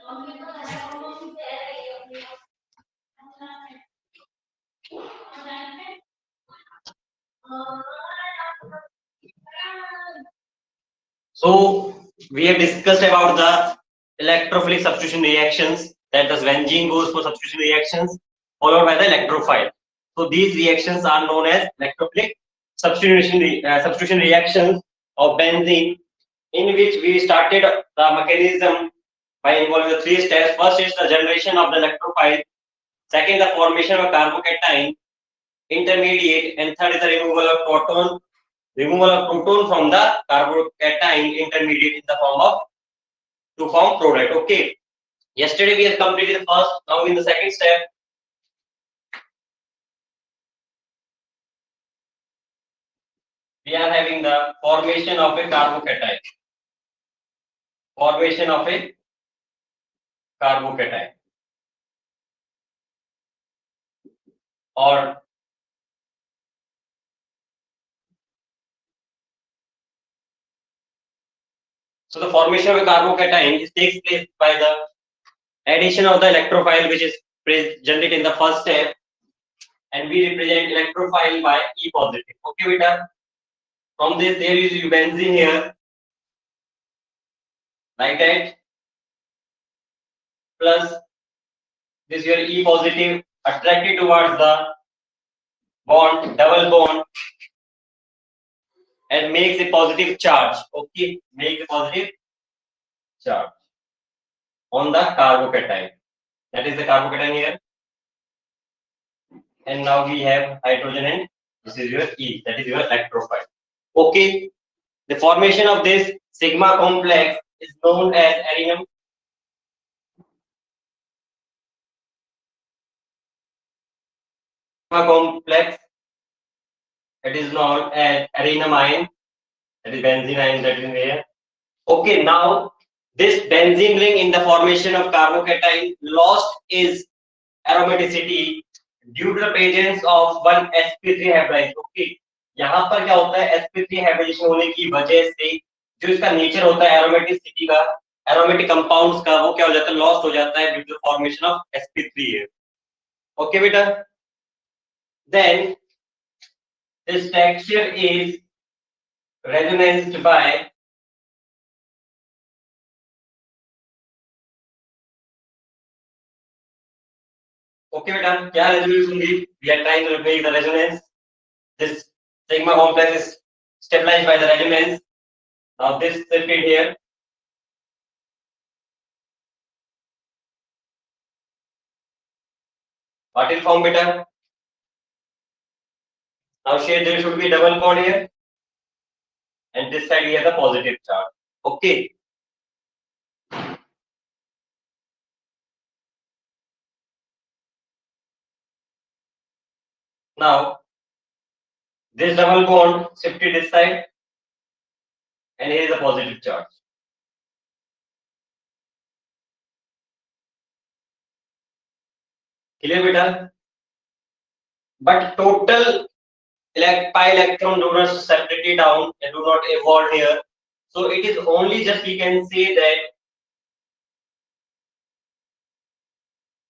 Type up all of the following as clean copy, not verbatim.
So we have discussed about the electrophilic substitution reactions, that the benzene goes for substitution reactions followed by the electrophile. So these reactions are known as electrophilic substitution reactions of benzene, in which we started the mechanism by involving the three steps. First is the generation of the electrophile, second the formation of carbocation intermediate, and third is the removal of proton from the carbocation intermediate in the form of to form product. Okay, yesterday we have completed the first. Now in the second step, we are having the formation of a carbocation. Formation of a carbocation, or so the formation of a carbocation takes place by the addition of the electrophile, which is generated in the first step, and we represent electrophile by E positive. Okay, beta. From this, there is benzene here, like that, plus this your E positive attracted towards the bond, double bond, and makes a positive charge. Okay, makes a positive charge on the carbocation. That is the carbocation here. And now we have hydrogen, and this is your E, that is your electrophile. Okay, the formation of this sigma complex is known as arenum. Sigma complex, it is known as arenamine, that is benzene ion, that is here. Okay, now this benzene ring in the formation of carbocation lost its aromaticity due to the presence of one sp3 hybridization. Okay, यहाँ पर क्या होता है, sp3 hybridisation होने की वजह से जो इसका नेचर होता है एरोमेटिसिटी का, एरोमेटिक कंपाउंड्स का, वो क्या हो जाता है, लॉस्ट हो जाता है due to formation of sp3 है. ओके बेटा, then this texture is resonanced by okay बेटा, क्या resonance होंगी? We are trying to make the resonance. This sigma complex is stabilized by the resonance. Now this circuit here, what will form beta? Now shade there should be double bond here, and this side we have the positive charge. Okay. Now this double bond shifted this side, and here is a positive charge. Clear beta? But total pi electron donors separately down and do not evolve here. So it is only just we can say that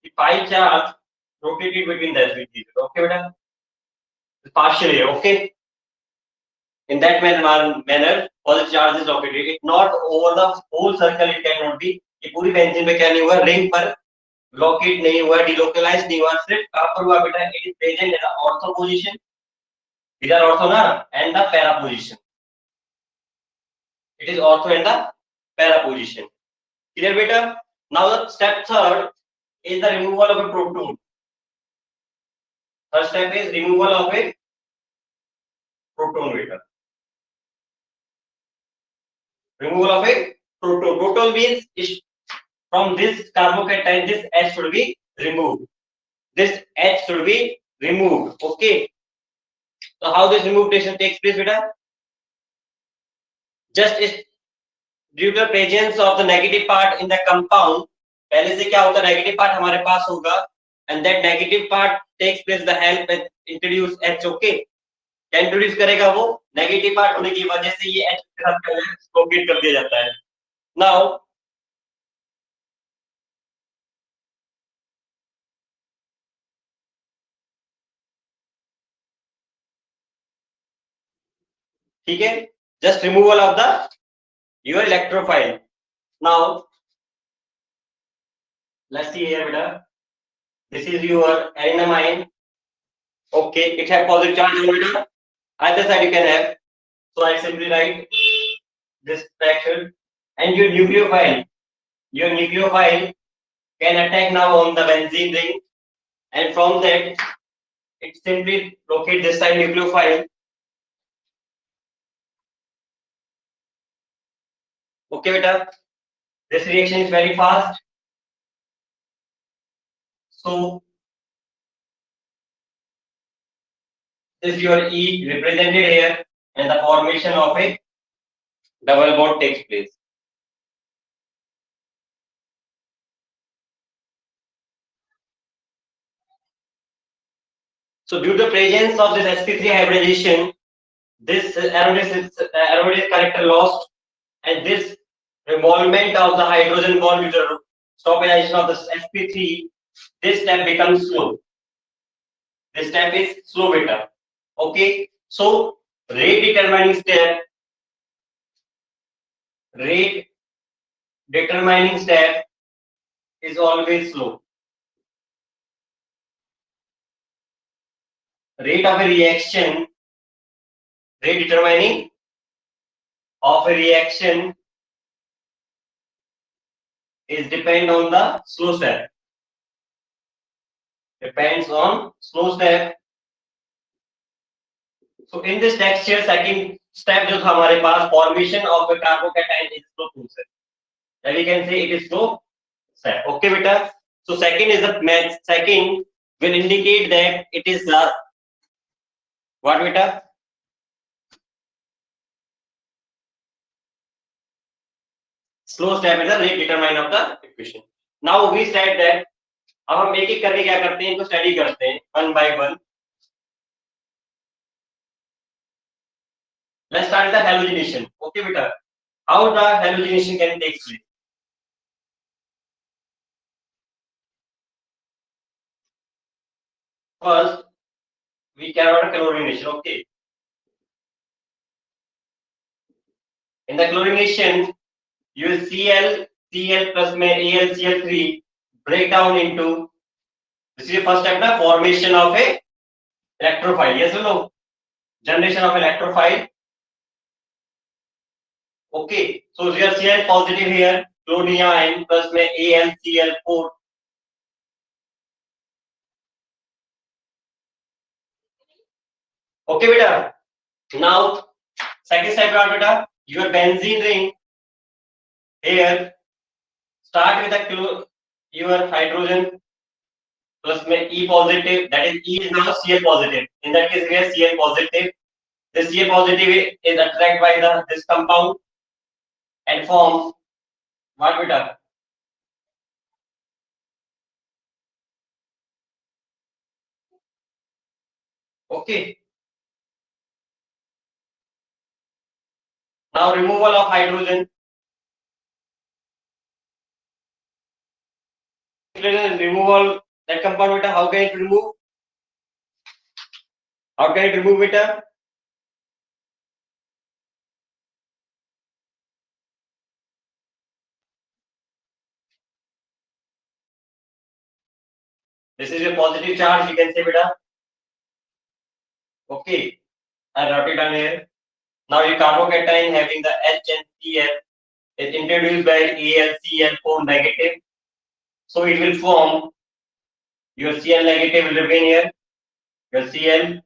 the pi charge rotated between the sp3. Okay beta? Partially, okay? In that manner, all charge is located. It not over the whole circle, it cannot be. ये पूरी benzene में क्या नहीं हुआ, ring पर locate नहीं हुआ, delocalize नहीं हुआ, सिर्फ कहाँ पर हुआ बेटा? It is present in the ortho position. These are ortho ना, and the para position. It is ortho and the para position. Clear beta? Now the step third is the removal of a proton. First step is removal of a proton beta. Removal of a proton. Proton means from this carbocation, this H should be removed. This H should be removed. Okay. So how this removal takes place, beta? Just is due to the presence of the negative part in the compound. पहले से क्या होता है, negative part हमारे पास होगा, and that negative part takes place the help and introduce H. Okay. क्या introduce करेगा वो? नेगेटिव पार्ट होने की वजह से ये H के साथ लॉकेट कर दिया जाता है. नाउ ठीक है, just removal of the your electrophile. Now let's see here beta, this is your adenine. Okay, it have positive charge on beta, either side you can have, so I simply write this fraction. And your nucleophile can attack now on the benzene ring, and from that it simply locate this side nucleophile. Okay beta, this reaction is very fast, so this your E represented here, and the formation of a double bond takes place. So due to the presence of this sp3 hybridization, this aromatic character lost, and this revolvement of the hydrogen bond with the stoppization of the sp3, this step becomes slow. This step is slow beta. Okay, so rate determining step, rate determining step is always slow. Rate of a reaction, rate determining of a reaction is depend on the slow step. Depends on slow step. So in this texture, second step जो था हमारे पास formation of a carbocation is slow process. Then we can say it is slow step. Okay, beta. So second is the match. Second will indicate that it is the what beta? Slow step is the rate determinant of the equation. Now we said that अब हम एक एक करके क्या करते हैं, इनको study करते हैं one by one. Let's start the halogenation. Okay, beta. How the halogenation can take place? First, we carry out chlorination. Okay. In the chlorination, you will Cl plus में AlCl3 break down into, this is the first step na, formation of a electrophile. Yes or no? Generation of electrophile. Okay, so here Cl positive here, chlorine ion plus में AlCl4. Okay beta. Now second step what beta? Your benzene ring here start with the your hydrogen plus में E positive, that is E is now Cl positive. In that case we have Cl positive. This Cl positive is attracted by this compound and forms what beta? Okay. Now removal of hydrogen. Removal that compound beta. How can it remove? How can it remove beta? This is a positive charge. You can say beta. Okay. I wrote it down here. Now your carbocation having the H and Cl is introduced by AlCl4 negative. So it will form your Cl negative will remain here. Your Cl,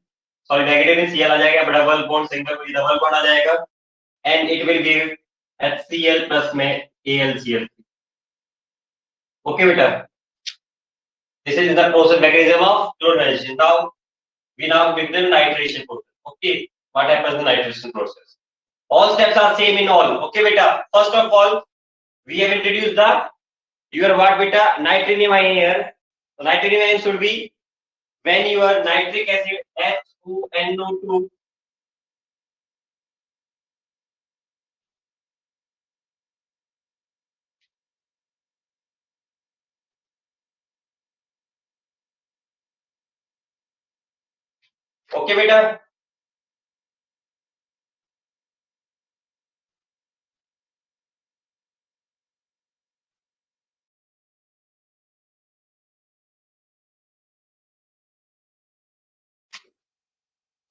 sorry, negative में Cl आ जाएगा, double bond single में double bond आ जाएगा, and it will give HCl plus में AlCl. Okay beta. This is the process mechanism of chlorination. Now we begin the nitration process. Okay, what happens in the nitration process? All steps are same in all. Okay beta. First of all, we have introduced the your what beta nitrogen ion here. So nitrogen ion should be when your nitric acid H2NO2 okay beta.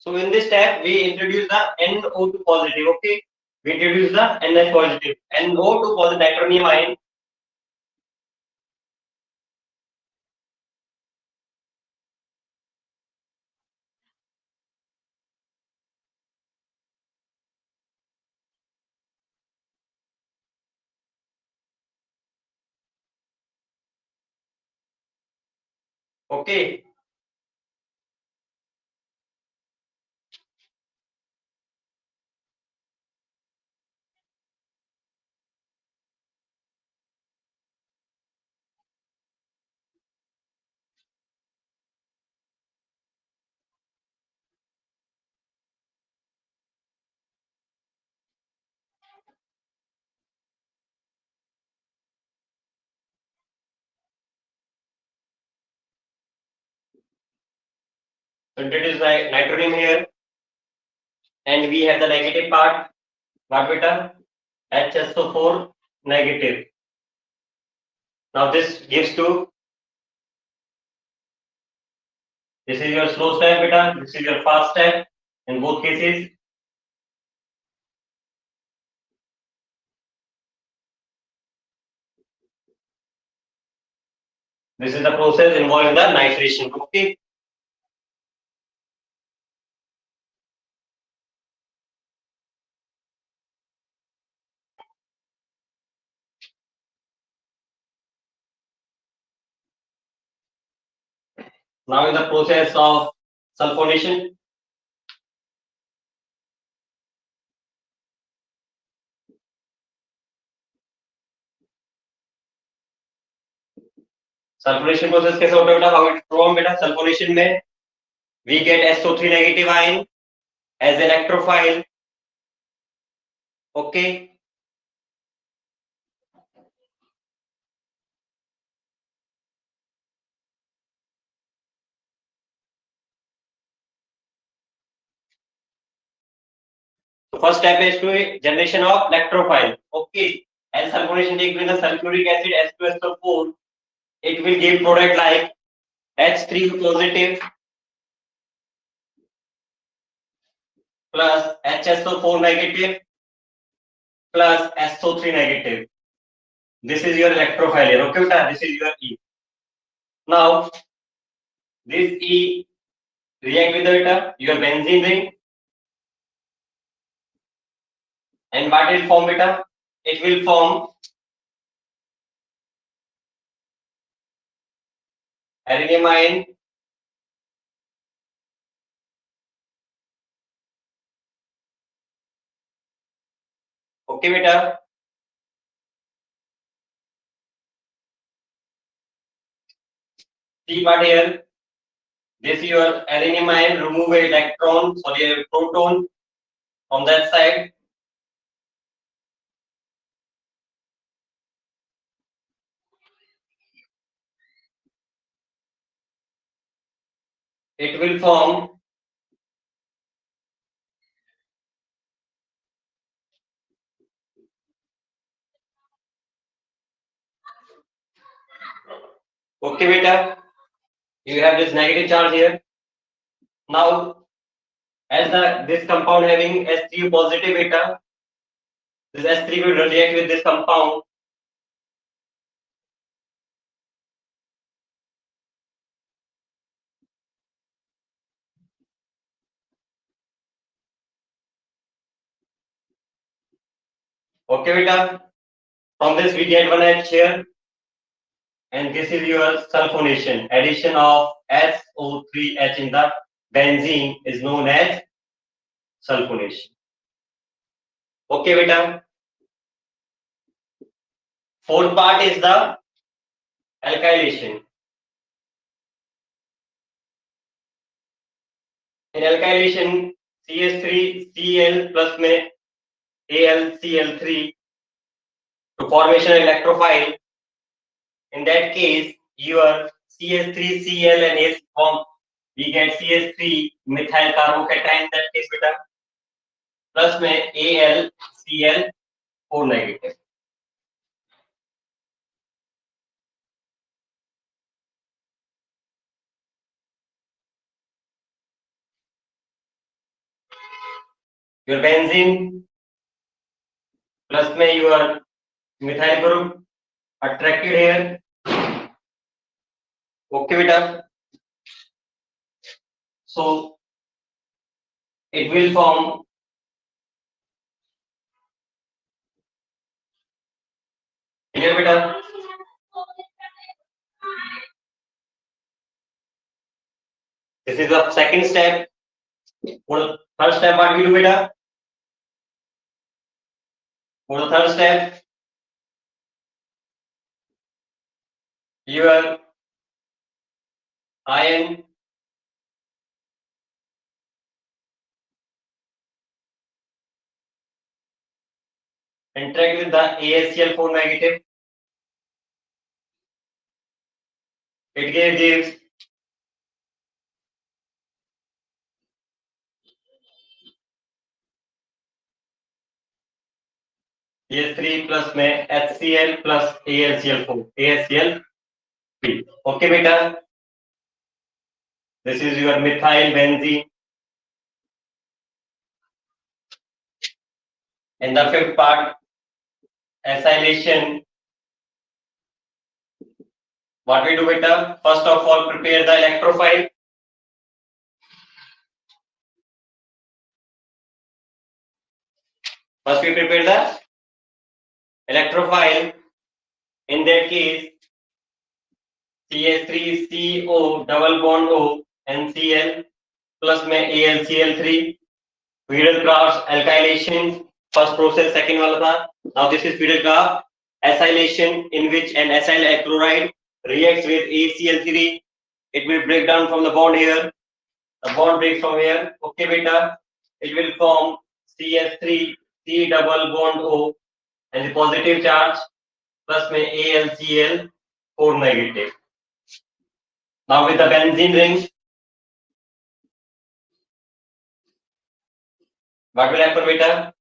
So in this step, we introduce the NO2 positive. Okay, we introduce the NH positive. NO2 positive nitrogen ion. Okay. So introduce nitrogen here, and we have the negative part. What beta? HSO4 negative. Now this gives to, this is your slow step beta, this is your fast step in both cases. This is the process involving the nitration. Okay. Now in the process of sulfonation. Sulphonation process कैसे होता है बेटा? How it from बेटा? Sulphonation में we get SO3 negative ion as electrophile. Okay. So first step is to generation of electrophile. Okay. As sulfonation takes place, the sulfuric acid H2SO4, it will give product like H3 positive plus HSO4 negative plus SO3 negative. This is your electrophile here. Okay, beta? This is your E. Now, this E react with the your benzene ring, and what will form beta? It will form aluminum ion, okay beta? See what here? This your aluminum ion, remove a electron, sorry, a proton from that side. It will form okay beta? You have this negative charge here. Now, as this compound having S3 positive beta, this S3 will react with this compound. Okay beta? From this we get one H here, and this is your sulfonation. Addition of SO3H in the benzene is known as sulfonation. Okay beta? Fourth part is the alkylation. In alkylation, CH3Cl plus में AlCl3 to formation of electrophile. In that case, your CH3Cl and H form, we get CH3 methyl carbocation in that case beta, plus में AlCl4 negative. your benzene plus में your methyl group attracted here. Okay बेटा, so it will form clear बेटा. This is the second step. For the third step, what we do बेटा? For the third step, your ion interact with the AlCl4 negative. It gives CH3 plus में HCl plus AlCl4, AlCl3. Okay बेटा, this is your methyl benzene. In the fifth part, acylation. What we do बेटा? First of all, prepare the electrophile. First we prepare the electrophile. In that case, CH3CO double bond O NCl plus में AlCl3. Hydrocarbons alkylation. First process, second वाला था. Now this is Hydrocarbons acylation, in which an acyl chloride reacts with ACl3. It will break down from the bond here. The bond breaks from here. Okay beta. It will form CH3 C double bond O and the positive charge plus में AlCl4 negative. Now with the benzene ring, what will happen beta?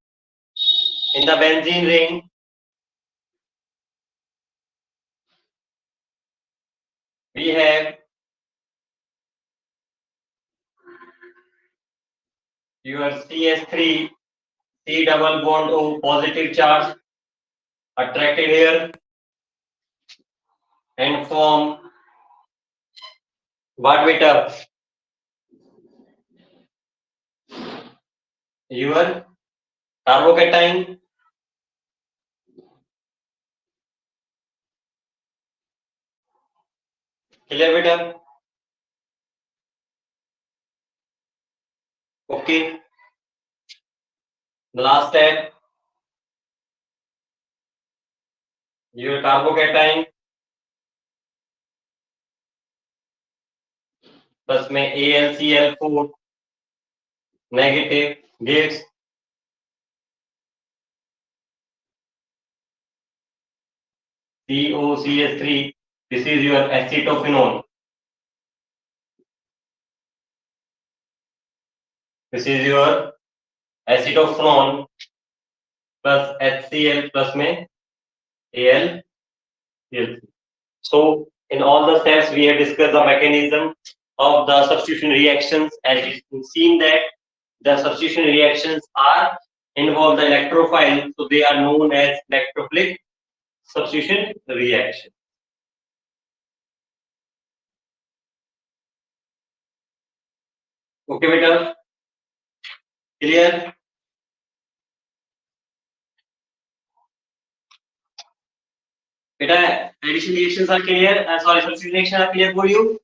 In the benzene ring, we have your CH3 C double bond O positive charge attracted here and form what beta? Your carbocation. Clear beta? Okay. The last step, your carbocation plus में AlCl4 negative gives COCH3. This is your acetophenone. This is your acetophenone plus HCl plus में AlCl3. So in all the steps we have discussed the mechanism of the substitution reactions, as we've seen that the substitution reactions are involve the electrophile, so they are known as electrophilic substitution reaction. Okay beta, clear? Beta, addition reactions are clear. Sorry, substitution reactions are clear for you.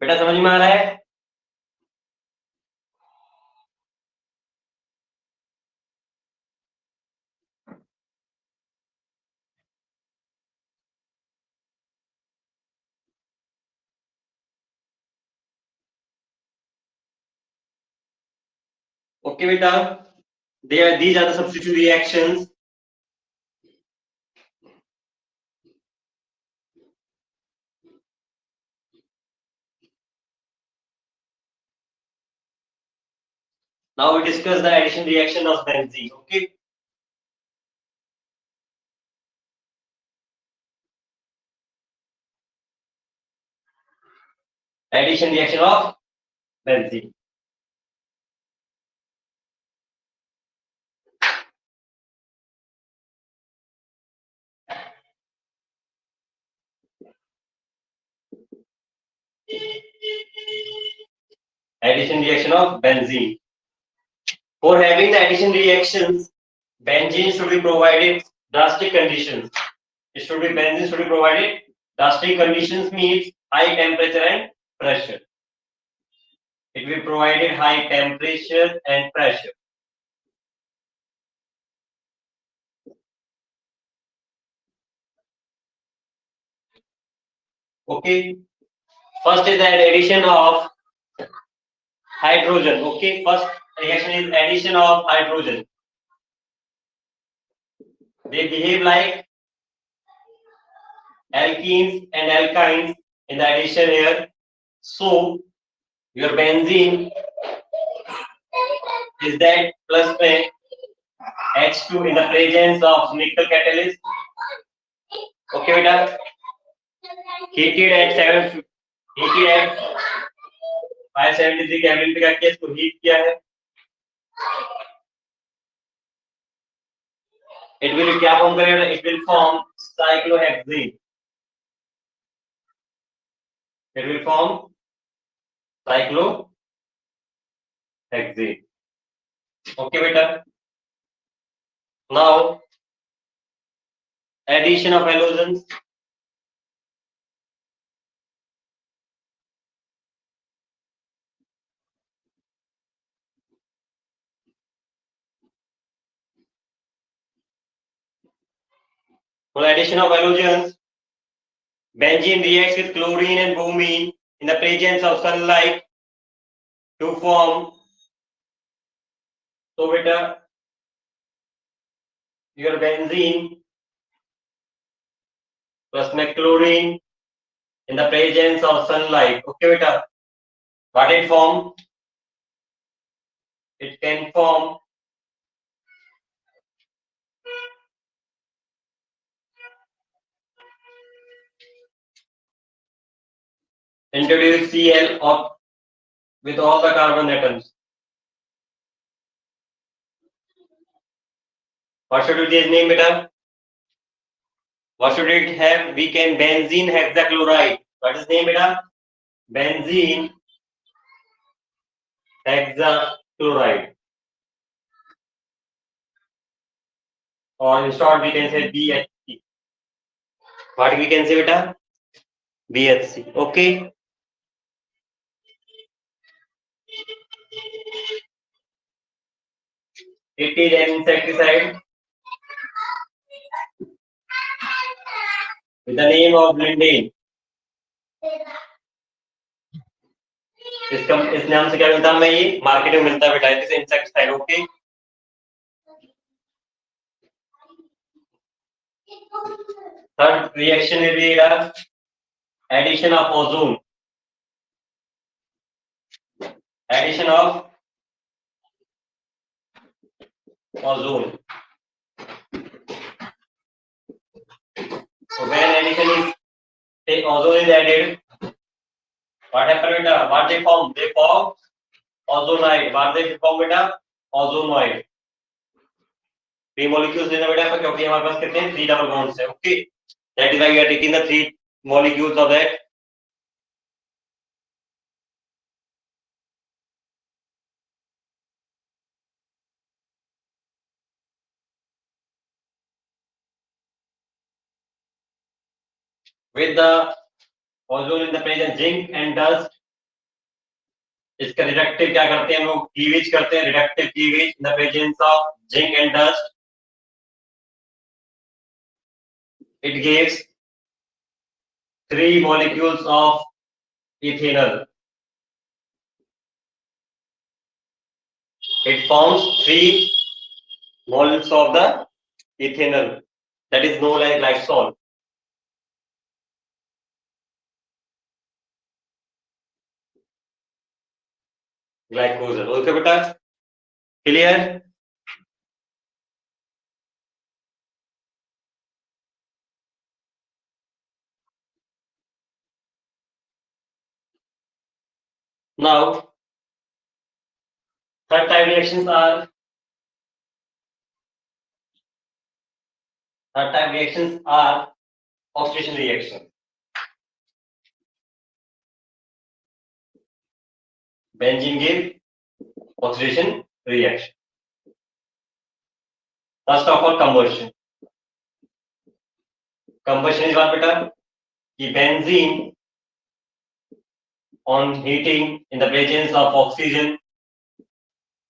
बेटा समझ में आ रहा है? Okay beta, these are the substitution reactions. Now we discuss the addition reaction of benzene. Okay. Addition reaction of benzene. Addition reaction of benzene. For having the addition reactions, benzene should be provided drastic conditions. Benzene should be provided drastic conditions means high temperature and pressure. It will be provided high temperature and pressure. Okay. First is the addition of hydrogen. Okay. First reaction is addition of hydrogen. They behave like alkenes and alkynes in the addition here. So your benzene is that plus H2 in the presence of nickel catalyst. Okay, beta. Heated at 573 kelvin पे क्या किया इसको heat किया है. It will क्या form करेगा? It will form cyclohexane. It will form cyclohexane. Okay, beta. Now addition of halogens. For addition of halogens, benzene reacts with chlorine and bromine in the presence of sunlight to form. So beta, your benzene plus chlorine in the presence of sunlight. Okay, beta. What it form? It can form introduce Cl or with all the carbon atoms. What should it be its name, beta? What should it have? We can benzene hexachloride. What is name, beta? Benzene hexachloride. Or in short, we can say BHC. What we can say, beta? BHC. Okay. It is an insecticide with the name of lindane. इस नाम से क्या मिलता है हमें? ये market में मिलता है बेटा. It is insecticide. Okay. Third reaction will be the addition of ozone. Addition of ozone. So when addition is ozone is added, what happens, beta? What they form? They form ozonoid. What they form, beta? Ozonoid. Three molecules लेना बेटा क्योंकि हमारे पास कितने हैं? 3 double bonds है. Okay. That is why we are taking the 3 molecules of that. With the ozone in the presence zinc and dust. इसका reductive क्या करते हैं हम लोग? क्लीवेज करते हैं. Reductive cleavage in the presence of zinc and dust. It gives 3 molecules of ethanol. It forms 3 moles of the ethanol. That is known as glycol. Glycogen. Okay, beta. Clear? Now Third type reactions are oxidation reactions. Benzene give oxidation reaction. First of all, combustion. Combustion is what, beta? The benzene on heating in the presence of oxygen.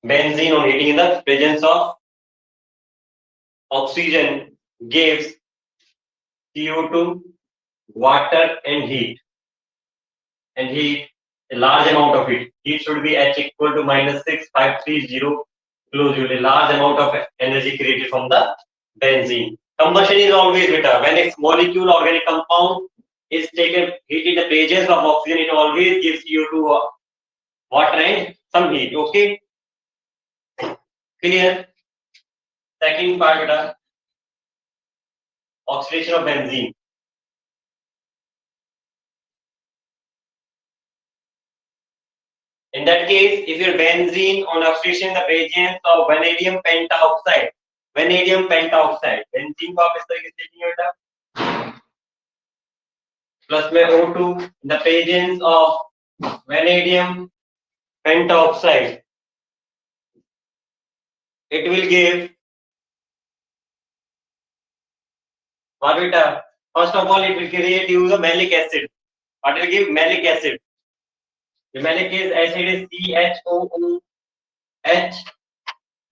Benzene on heating in the presence of oxygen gives CO2, water, and heat. And heat, a large amount of it. Heat should be H equal to minus 6530 kilojoule. A large amount of energy created from the benzene. Combustion is always better. When a molecule, organic compound is taken heat in the presence of oxygen, it always gives CO2, water, and some heat. Okay? Clear? Second part, beta. Oxidation of benzene. In that case, if your benzene on oxidation in the presence of vanadium pentoxide, benzene को आप इस तरीके से लिखेंगे बेटा, plus में O2 in the presence of vanadium pentoxide, it will give what beta? First of all, it will create you the malic acid. What will give malic acid? The malic acid is CHOOH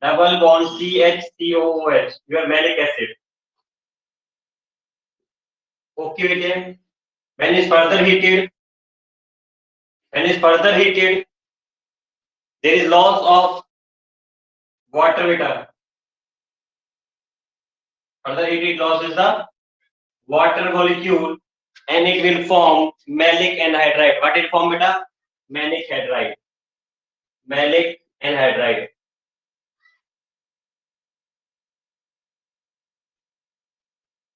double bond CHCOOH. Your malic acid. Okay, again. When is further heated, there is loss of water beta. Further heated losses the water molecule and it will form malic anhydride. What it form beta? Malic anhydride. Malic anhydride.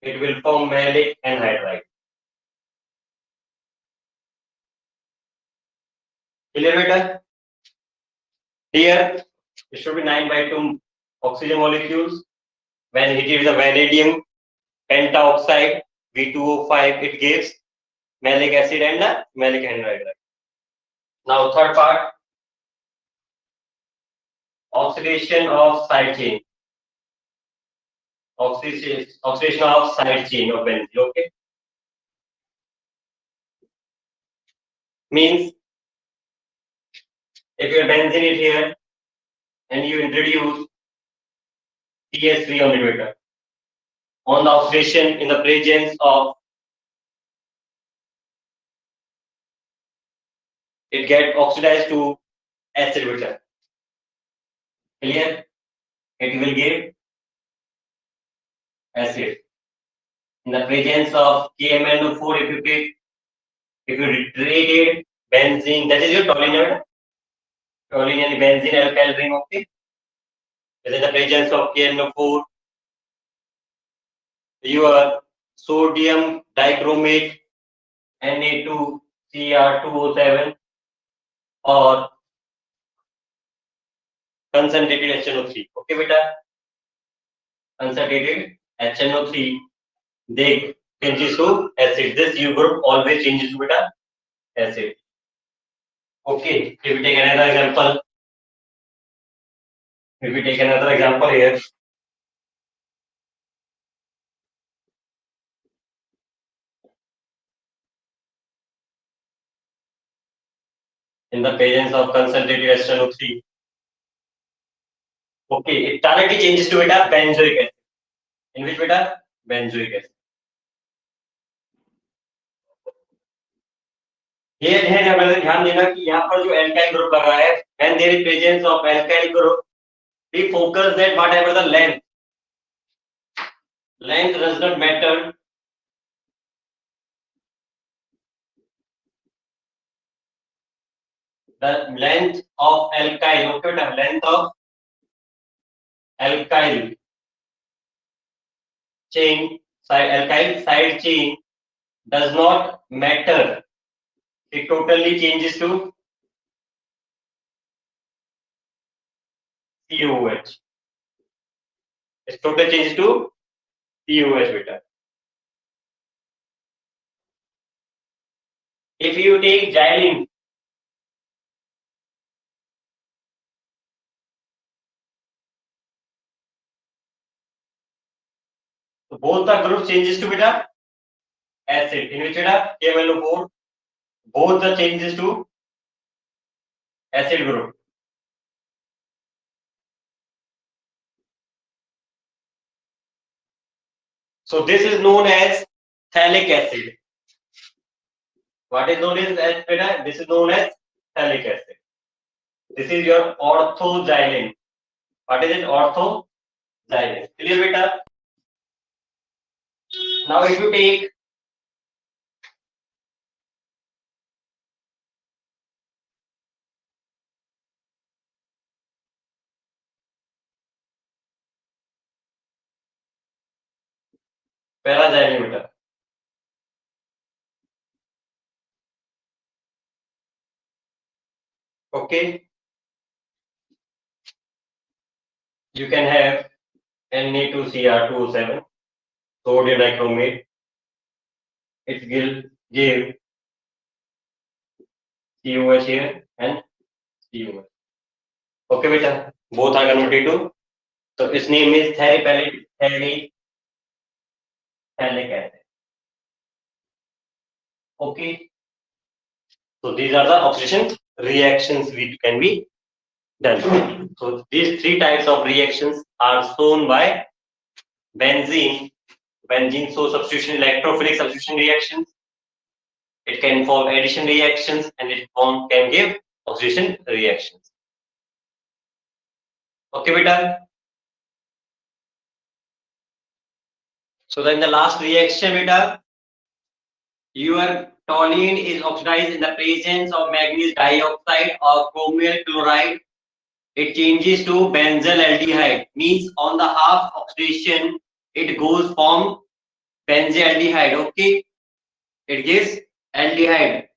It will form malic anhydride. Clear beta? Here it should be 9/2 oxygen molecules. When heated with the vanadium pentaoxide V2O5, it gives malic acid and the malic anhydride. Now third part, oxidation of side chain. Oxidation of side chain of benzene. Okay, means if your benzene is here and you introduce CH3 on the beta, on the oxidation in the presence of it get oxidized to acid beta. Clear? It will give acid. In the presence of KMnO4, if you treated benzene, that is your toluene and benzene alkyl ring. Okay, in the presence of KMnO4, your sodium dichromate Na2Cr2O7 or concentrated HNO3. Okay, beta, concentrated HNO3, they changes to acid. This U group always changes to beta acid. Okay, if we take another example, here, in the presence of concentrated HNO3, okay, it directly changes to beta benzoic acid. In which beta? Benzoic acid. ये ध्यान देना कि यहाँ पर जो alkyl group लगा है, when there is presence of alkyl group, we focus that whatever the length does not matter. The length of alkyl, okay, the length of alkyl chain, alkyl side chain does not matter. It totally changes to COH. Its total changes to COH beta. If you take xylene, so both the group changes to beta acid. In which beta KMnO4, both the changes to acid group. So this is known as phthalic acid. What is known as beta? This is known as phthalic acid. This is your orthoxylene. What is it? Orthoxylene. Clear beta? Now if you take paraxylene beta. Okay. You can have Na2Cr2O7, sodium dichromate. It will give COH here and COH. Okay, beta. Both are converted to. So its name is theriphthalic acid. Okay. So these are the oxidation reactions which can be done. So these three types of reactions are shown by benzene. Benzene shows substitution, electrophilic substitution reactions. It can form addition reactions and it can give oxidation reactions. Okay, beta. So then the last reaction, beta, your toluene is oxidized in the presence of manganese dioxide or chromium chloride. It changes to benzyl aldehyde. Means on the half oxidation, it goes from benzaldehyde. Okay, it gives aldehyde.